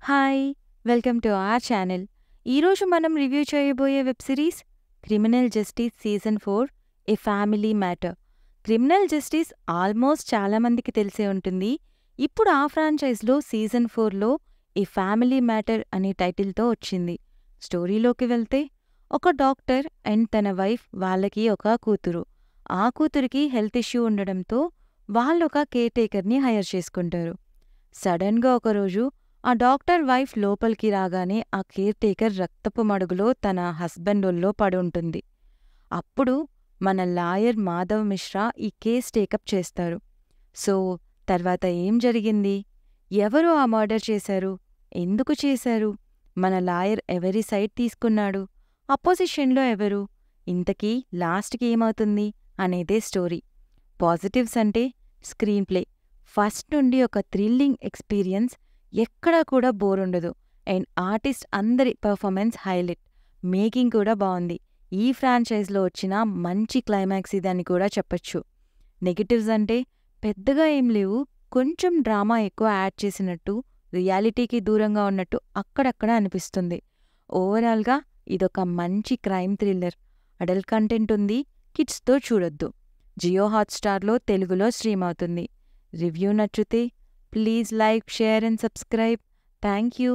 Hi! Welcome to our channel. ఈరోజు మనం review చేయబోయే web series 'criminal justice season 4 a family matter'. 'Criminal justice' almost చాలామందికి తెలిసే ఉంటుంది. ఇప్పుడు ఆ ఫ్రాంచైజ్లో సీజన్ 4లో 'ఎ ఫ్యామిలీ మ్యాటర్' అనే టైటిల్తో వచ్చింది. స్టోరీలోకి వెళ్తే, ఒక డాక్టర్ అండ్ తన వైఫ్ వాళ్ళకి ఒక కూతురు. ఆ కూతురికి హెల్త్ ఇష్యూ ఉండడంతో వాళ్ళొక కేర్ టేకర్ని హైర్ చేసుకుంటారు. సడన్గా ఒకరోజు ఆ డాక్టర్ వైఫ్ లోపలికి రాగానే ఆ కేర్ టేకర్ రక్తపు మడుగులో తన హస్బెండ్ ఒళ్ళో పడుంటుంది. అప్పుడు మన లాయర్ మాధవ్ మిశ్రా ఈ కేస్ టేకప్ చేస్తారు. సో, తర్వాత ఏం జరిగింది? ఎవరు ఆ మర్డర్ చేశారు? ఎందుకు చేశారు? మన లాయర్ ఎవరి సైడ్ తీసుకున్నాడు? అపోజిషన్లో ఎవరు? ఇంతకీ లాస్ట్కి ఏమవుతుంది అనేదే స్టోరీ. పాజిటివ్స్ అంటే స్క్రీన్ ప్లే ఫస్ట్ నుండి ఒక థ్రిల్లింగ్ ఎక్స్పీరియన్స్, ఎక్కడా కూడా బోర్ ఉండదు. అండ్ ఆర్టిస్ట్ అందరి పర్ఫార్మెన్స్ హైలైట్. మేకింగ్ కూడా బాగుంది. ఈ ఫ్రాంచైజ్లో వచ్చిన మంచి క్లైమాక్స్ ఇదని కూడా చెప్పొచ్చు. నెగటివ్స్ అంటే పెద్దగా ఏం లేవు. కొంచెం డ్రామా ఎక్కువ యాడ్ చేసినట్టు, రియాలిటీకి దూరంగా ఉన్నట్టు అక్కడక్కడ అనిపిస్తుంది. ఓవరాల్గా ఇదొక మంచి క్రైమ్ థ్రిల్లర్. అడల్ట్ కంటెంట్ ఉంది, కిడ్స్తో చూడొద్దు. జియో హాట్స్టార్లో తెలుగులో స్ట్రీమ్ అవుతుంది. రివ్యూ నచ్చితే please like, share and subscribe. Thank you.